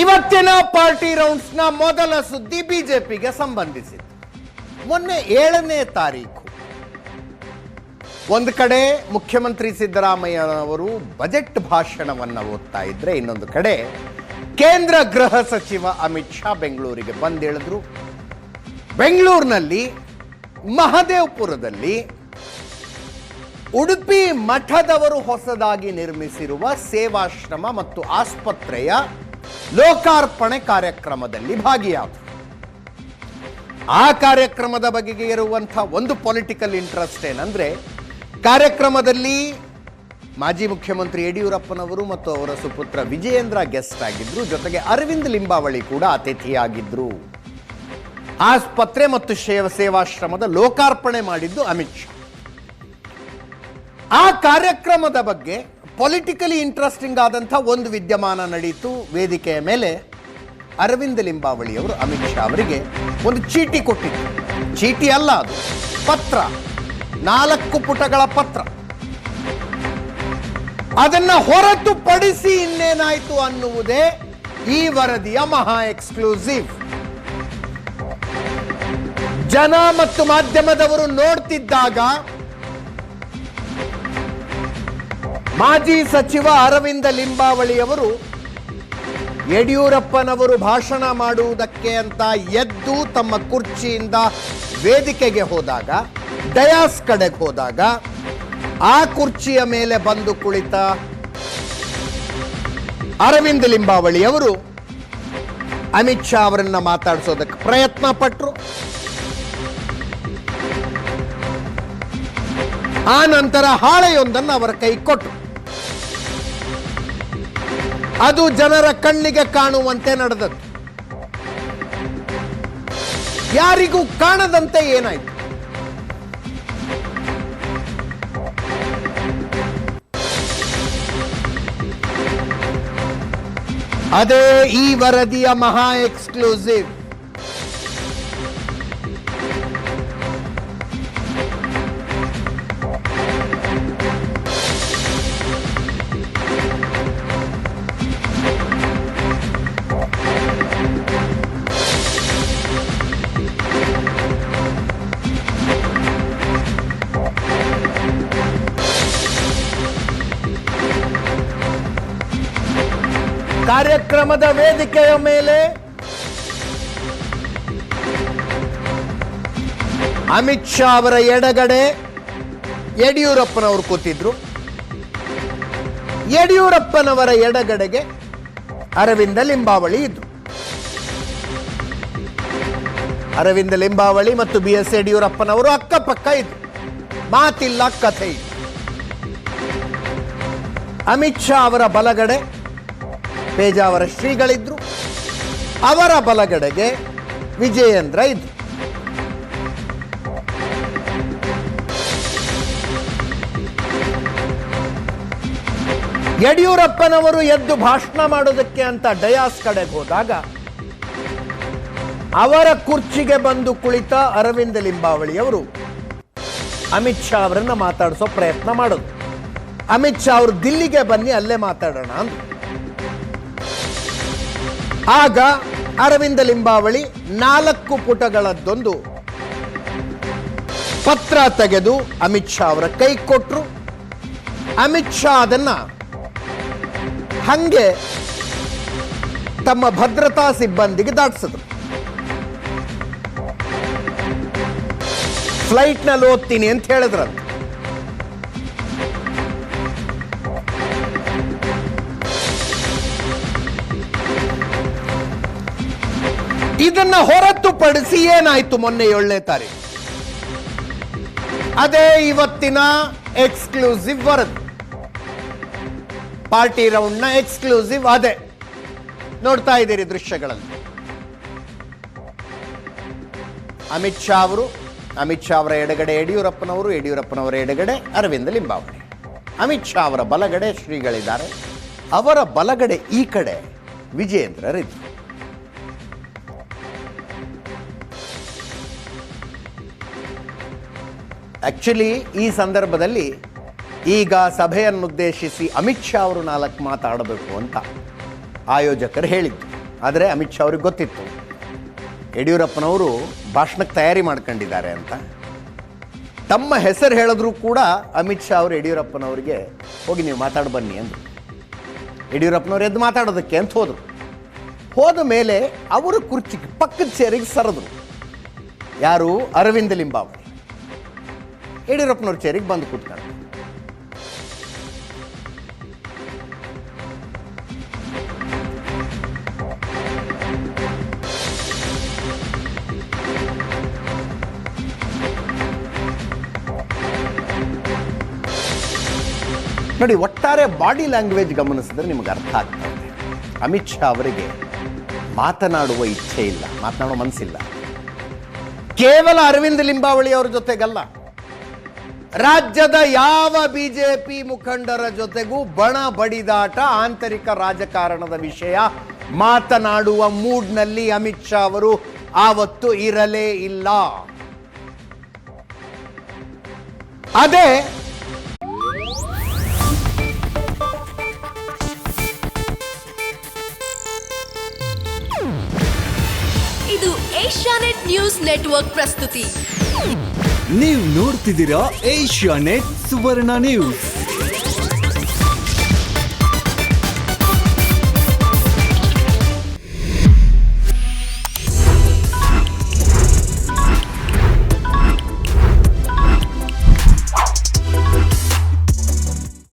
ಇವತ್ತಿನ ಪಾರ್ಟಿ ರೌಂಡ್ಸ್ನ ಮೊದಲ ಸುದ್ದಿ ಬಿಜೆಪಿಗೆ ಸಂಬಂಧಿಸಿದೆ. ಮೊನ್ನೆ 7ನೇ ತಾರೀಕು ಒಂದು ಕಡೆ ಮುಖ್ಯಮಂತ್ರಿ ಸಿದ್ದರಾಮಯ್ಯ ಅವರು ಬಜೆಟ್ ಭಾಷಣವನ್ನು ಓದ್ತಾ ಇದ್ರೆ, ಇನ್ನೊಂದು ಕಡೆ ಕೇಂದ್ರ ಗೃಹ ಸಚಿವ ಅಮಿತ್ ಶಾ ಬೆಂಗಳೂರಿಗೆ ಬಂದಿಳಿದ್ರು. ಬೆಂಗಳೂರಿನಲ್ಲಿ ಮಹದೇವಪುರದಲ್ಲಿ ಉಡುಪಿ ಮಠದವರು ಹೊಸದಾಗಿ ನಿರ್ಮಿಸಿರುವ ಸೇವಾಶ್ರಮ ಮತ್ತು ಆಸ್ಪತ್ರೆಯ ಲೋಕಾರ್ಪಣೆ ಕಾರ್ಯಕ್ರಮದಲ್ಲಿ ಭಾಗಿಯಾದರು. ಆ ಕಾರ್ಯಕ್ರಮದ ಬಗೆಗೆ ಇರುವಂತಹ ಒಂದು ಪೊಲಿಟಿಕಲ್ ಇಂಟ್ರೆಸ್ಟ್ ಏನಂದ್ರೆ, ಕಾರ್ಯಕ್ರಮದಲ್ಲಿ ಮಾಜಿ ಮುಖ್ಯಮಂತ್ರಿ ಯಡಿಯೂರಪ್ಪನವರು ಮತ್ತು ಅವರ ಸುಪುತ್ರ ವಿಜಯೇಂದ್ರ ಗೆಸ್ಟ್ ಆಗಿದ್ರು. ಜೊತೆಗೆ ಅರವಿಂದ್ ಲಿಂಬಾವಳಿ ಕೂಡ ಅತಿಥಿಯಾಗಿದ್ರು. ಆಸ್ಪತ್ರೆ ಮತ್ತು ಸೇವಾಶ್ರಮದ ಲೋಕಾರ್ಪಣೆ ಮಾಡಿದ್ದು ಅಮಿತ್ ಶಾ. ಆ ಕಾರ್ಯಕ್ರಮದ ಬಗ್ಗೆ ಪೊಲಿಟಿಕಲಿ ಇಂಟ್ರೆಸ್ಟಿಂಗ್ ಆದಂಥ ಒಂದು ವಿದ್ಯಮಾನ ನಡೀತು. ವೇದಿಕೆಯ ಮೇಲೆ ಅರವಿಂದ್ ಲಿಂಬಾವಳಿ ಅವರು ಅಮಿತ್ ಶಾ ಅವರಿಗೆ ಒಂದು ಚೀಟಿ ಕೊಟ್ಟಿದ್ರು. ಚೀಟಿ ಅಲ್ಲ, ಅದು ಪತ್ರ, 4 ಪುಟಗಳ ಪತ್ರ. ಅದನ್ನ ಹೊರತುಪಡಿಸಿ ಇನ್ನೇನಾಯ್ತು ಅನ್ನುವುದೇ ಈ ವರದಿಯ ಮಹಾ ಎಕ್ಸ್ಕ್ಲೂಸಿವ್. ಜನ ಮತ್ತು ಮಾಧ್ಯಮದವರು ನೋಡ್ತಿದ್ದಾಗ ಮಾಜಿ ಸಚಿವ ಅರವಿಂದ ಲಿಂಬಾವಳಿಯವರು ಯಡಿಯೂರಪ್ಪನವರು ಭಾಷಣ ಮಾಡುವುದಕ್ಕೆ ಅಂತ ಎದ್ದು ತಮ್ಮ ಕುರ್ಚಿಯಿಂದ ವೇದಿಕೆಗೆ ಹೋದಾಗ, ಡಯಾಸ್ ಕಡೆಗೆ ಹೋದಾಗ, ಆ ಕುರ್ಚಿಯ ಮೇಲೆ ಬಂದು ಕುಳಿತ ಅರವಿಂದ ಲಿಂಬಾವಳಿಯವರು ಅಮಿತ್ ಶಾ ಅವರನ್ನ ಮಾತಾಡಿಸೋದಕ್ಕೆ ಪ್ರಯತ್ನ ಪಟ್ಟರು. ಆ ನಂತರ ಹಾಳೆಯೊಂದನ್ನು ಅವರ ಕೈ ಕೊಟ್ಟರು. ಅದು ಜನರ ಕಣ್ಣಿಗೆ ಕಾಣುವಂತೆ ನಡೆದದ್ದು. ಯಾರಿಗೂ ಕಾಣದಂತೆ ಏನಾಯ್ತು? ಅದೇ ಈ ವರದಿಯ ಮಹಾ ಎಕ್ಸ್ಕ್ಲೂಸಿವ್. ಕಾರ್ಯಕ್ರಮದ ವೇದಿಕೆಯ ಮೇಲೆ ಅಮಿತ್ ಶಾ ಅವರ ಎಡಗಡೆ ಯಡಿಯೂರಪ್ಪನವರು ಕೂತಿದ್ರು. ಯಡಿಯೂರಪ್ಪನವರ ಎಡಗಡೆಗೆ ಅರವಿಂದ ಲಿಂಬಾವಳಿ ಇದ್ರು. ಅರವಿಂದ ಲಿಂಬಾವಳಿ ಮತ್ತು BS ಯಡಿಯೂರಪ್ಪನವರು ಅಕ್ಕಪಕ್ಕ ಇದ್ರು. ಮಾತಿಲ್ಲ, ಕಥೆ ಇಲ್ಲ. ಅಮಿತ್ ಶಾ ಅವರ ಬಲಗಡೆ ಪೇಜಾವರ ಶ್ರೀಗಳಿದ್ರು. ಅವರ ಬಲಗಡೆಗೆ ವಿಜಯೇಂದ್ರ ಇದ್ರು. ಯಡಿಯೂರಪ್ಪನವರು ಎದ್ದು ಭಾಷಣ ಮಾಡೋದಕ್ಕೆ ಅಂತ ಡಯಾಸ್ ಕಡೆಗೆ ಹೋದಾಗ ಅವರ ಕುರ್ಚಿಗೆ ಬಂದು ಕುಳಿತ ಅರವಿಂದ ಲಿಂಬಾವಳಿಯವರು ಅಮಿತ್ ಶಾ ಅವರನ್ನ ಮಾತಾಡಿಸೋ ಪ್ರಯತ್ನ ಮಾಡೋದು. ಅಮಿತ್ ಶಾ ಅವರು ದಿಲ್ಲಿಗೆ ಬನ್ನಿ, ಅಲ್ಲೇ ಮಾತಾಡೋಣ ಅಂತ. ಆಗ ಅರವಿಂದ ಲಿಂಬಾವಳಿ 4 ಪುಟಗಳದ್ದೊಂದು ಪತ್ರ ತೆಗೆದು ಅಮಿತ್ ಶಾ ಅವರ ಕೈ ಕೊಟ್ಟರು. ಅಮಿತ್ ಶಾ ಅದನ್ನ ಹಂಗೆ ತಮ್ಮ ಭದ್ರತಾ ಸಿಬ್ಬಂದಿಗೆ ದಾಟಿಸಿದ್ರು. ಫ್ಲೈಟ್ನಲ್ಲಿ ಓದ್ತೀನಿ ಅಂತ ಹೇಳಿದ್ರಂತೆ. ಇದನ್ನ ಹೊರತುಪಡಿಸಿ ಏನಾಯ್ತು ಮೊನ್ನೆ 7ನೇ ತಾರೀಕು? ಅದೇ ಇವತ್ತಿನ ಎಕ್ಸ್ಕ್ಲೂಸಿವ್ ವರದಿ. ಪಾರ್ಟಿ ರೌಂಡ್ನ ಎಕ್ಸ್ಕ್ಲೂಸಿವ್ ಅದೇ. ನೋಡ್ತಾ ಇದ್ದೀರಿ ದೃಶ್ಯಗಳಲ್ಲಿ. ಅಮಿತ್ ಶಾ ಅವರ ಎಡಗಡೆ ಯಡಿಯೂರಪ್ಪನವರು, ಯಡಿಯೂರಪ್ಪನವರ ಎಡಗಡೆ ಅರವಿಂದ ಲಿಂಬಾವಳಿ. ಅಮಿತ್ ಶಾ ಅವರ ಬಲಗಡೆ ಶ್ರೀಗಳಿದ್ದಾರೆ. ಅವರ ಬಲಗಡೆ ಈ ಕಡೆ ವಿಜಯೇಂದ್ರರಿದ್ರು. ಆಕ್ಚುಲಿ ಈ ಸಂದರ್ಭದಲ್ಲಿ ಈಗ ಸಭೆಯನ್ನುದ್ದೇಶಿಸಿ ಅಮಿತ್ ಶಾ ಅವರು 4 ಮಾತಾಡಬೇಕು ಅಂತ ಆಯೋಜಕರು ಹೇಳಿದ್ರು. ಆದರೆ ಅಮಿತ್ ಶಾ ಅವ್ರಿಗೆ ಗೊತ್ತಿತ್ತು ಯಡಿಯೂರಪ್ಪನವರು ಭಾಷಣಕ್ಕೆ ತಯಾರಿ ಮಾಡ್ಕೊಂಡಿದ್ದಾರೆ ಅಂತ. ತಮ್ಮ ಹೆಸರು ಹೇಳಿದ್ರು ಕೂಡ ಅಮಿತ್ ಶಾ ಅವರು ಯಡಿಯೂರಪ್ಪನವರಿಗೆ ಹೋಗಿ ನೀವು ಮಾತಾಡಿ ಬನ್ನಿ ಅಂದರು. ಯಡಿಯೂರಪ್ಪನವ್ರು ಎದ್ದು ಮಾತಾಡೋದಕ್ಕೆ ಅಂತ ಹೋದರು. ಹೋದ ಮೇಲೆ ಅವರು ಕುರ್ಚಿಗೆ ಪಕ್ಕದ ಚೇರಿಗೆ ಸರಿದ್ರು. ಯಾರು? ಅರವಿಂದ ಲಿಂಬಾವಳಿ. ಯಡಿಯೂರಪ್ಪನವ್ರ ಚೇರಿಗೆ ಬಂದು ಕೂತ್ಕೊಂಡು ನೋಡಿ, ಒಟ್ಟಾರೆ ಬಾಡಿ ಲ್ಯಾಂಗ್ವೇಜ್ ಗಮನಿಸಿದ್ರೆ ನಿಮಗೆ ಅರ್ಥ ಆಗ್ತದೆ. ಅಮಿತ್ ಶಾ ಅವರಿಗೆ ಮಾತನಾಡುವ ಇಚ್ಛೆ ಇಲ್ಲ, ಮಾತನಾಡುವ ಮನಸ್ಸಿಲ್ಲ. ಕೇವಲ ಅರವಿಂದ ಲಿಂಬಾವಳಿ ಅವರ ಜೊತೆಗಲ್ಲ, ರಾಜ್ಯದ ಯಾವ ಬಿಜೆಪಿ ಮುಖಂಡರ ಜೊತೆಗೂ ಬಣ ಬಡಿದಾಟ, ಆಂತರಿಕ ರಾಜಕಾರಣದ ವಿಷಯ ಮಾತನಾಡುವ ಮೂಡ್ನಲ್ಲಿ ಅಮಿತ್ ಶಾ ಅವರು ಆವತ್ತು ಇರಲೇ ಇಲ್ಲ. ಅದೇ ಇದು ಏಷ್ಯಾನೆಟ್ ನ್ಯೂಸ್ ನೆಟ್ವರ್ಕ್ ಪ್ರಸ್ತುತಿ. ನೀವು ನೋಡ್ತಿದ್ದೀರಾ ಏಷ್ಯಾನೆಟ್ ಸುವರ್ಣ ನ್ಯೂಸ್.